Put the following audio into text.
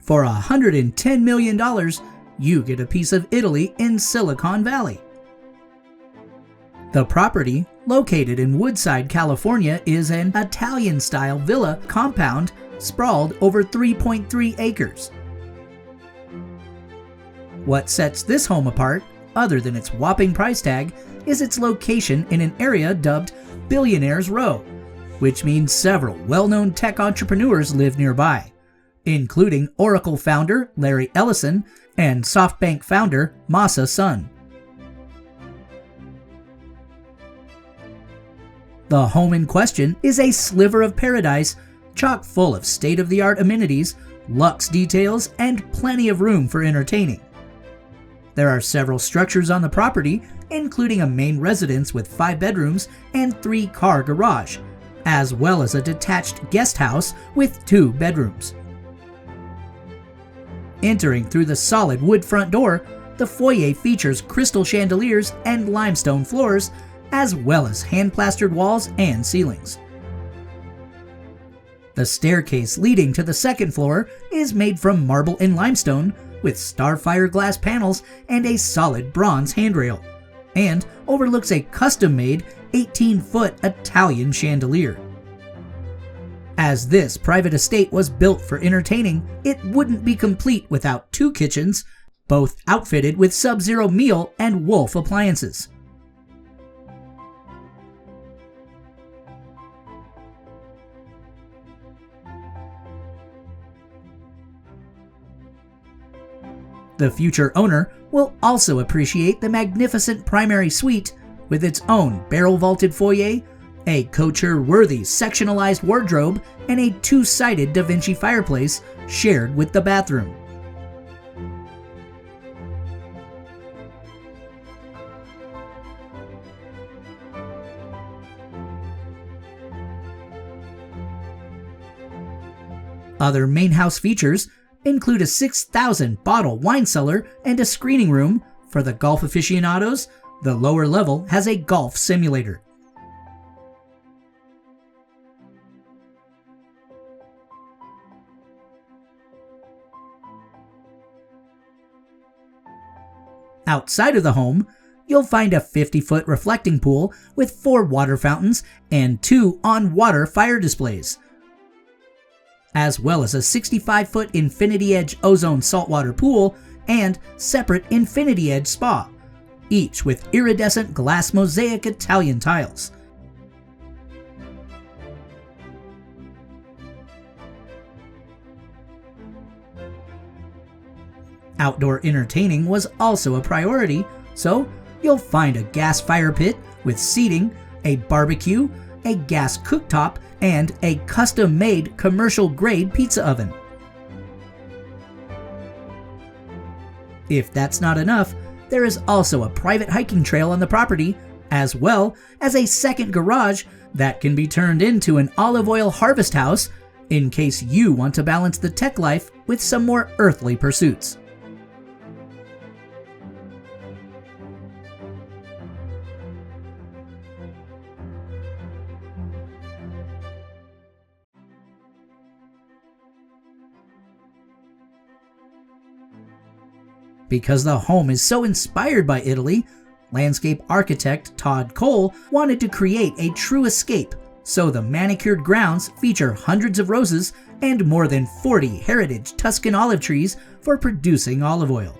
For $110 million, you get a piece of Italy in Silicon Valley. The property, located in Woodside, California, is an Italian-style villa compound sprawled over 3.3 acres. What sets this home apart, other than its whopping price tag, is its location in an area dubbed Billionaire's Row, which means several well-known tech entrepreneurs live nearby, including Oracle founder Larry Ellison and Softbank founder Masa son. The home in question is a sliver of paradise, chock full of state-of-the-art amenities, luxe details, and plenty of room for entertaining. There are several structures on the property, including a main residence with 5 bedrooms and 3-car garage, as well as a detached guest house with 2 bedrooms. Entering through the solid wood front door, the foyer features crystal chandeliers and limestone floors, as well as hand-plastered walls and ceilings. The staircase leading to the second floor is made from marble and limestone, with starfire glass panels and a solid bronze handrail, and overlooks a custom-made 18-foot Italian chandelier. As this private estate was built for entertaining, it wouldn't be complete without 2 kitchens, both outfitted with Sub-Zero meal and Wolf appliances. The future owner will also appreciate the magnificent primary suite with its own barrel-vaulted foyer, a couture-worthy sectionalized wardrobe, and a 2-sided Da Vinci fireplace shared with the bathroom. Other main house features include a 6,000-bottle wine cellar and a screening room. For the golf aficionados, the lower level has a golf simulator. Outside of the home, you'll find a 50-foot reflecting pool with 4 water fountains and 2 on-water fire displays, as well as a 65-foot Infinity Edge ozone saltwater pool and separate Infinity Edge spa, each with iridescent glass mosaic Italian tiles. Outdoor entertaining was also a priority, so you'll find a gas fire pit with seating, a barbecue, a gas cooktop, and a custom-made commercial-grade pizza oven. If that's not enough, there is also a private hiking trail on the property, as well as a second garage that can be turned into an olive oil harvest house in case you want to balance the tech life with some more earthly pursuits. Because the home is so inspired by Italy, landscape architect Todd Cole wanted to create a true escape, so the manicured grounds feature hundreds of roses and more than 40 heritage Tuscan olive trees for producing olive oil.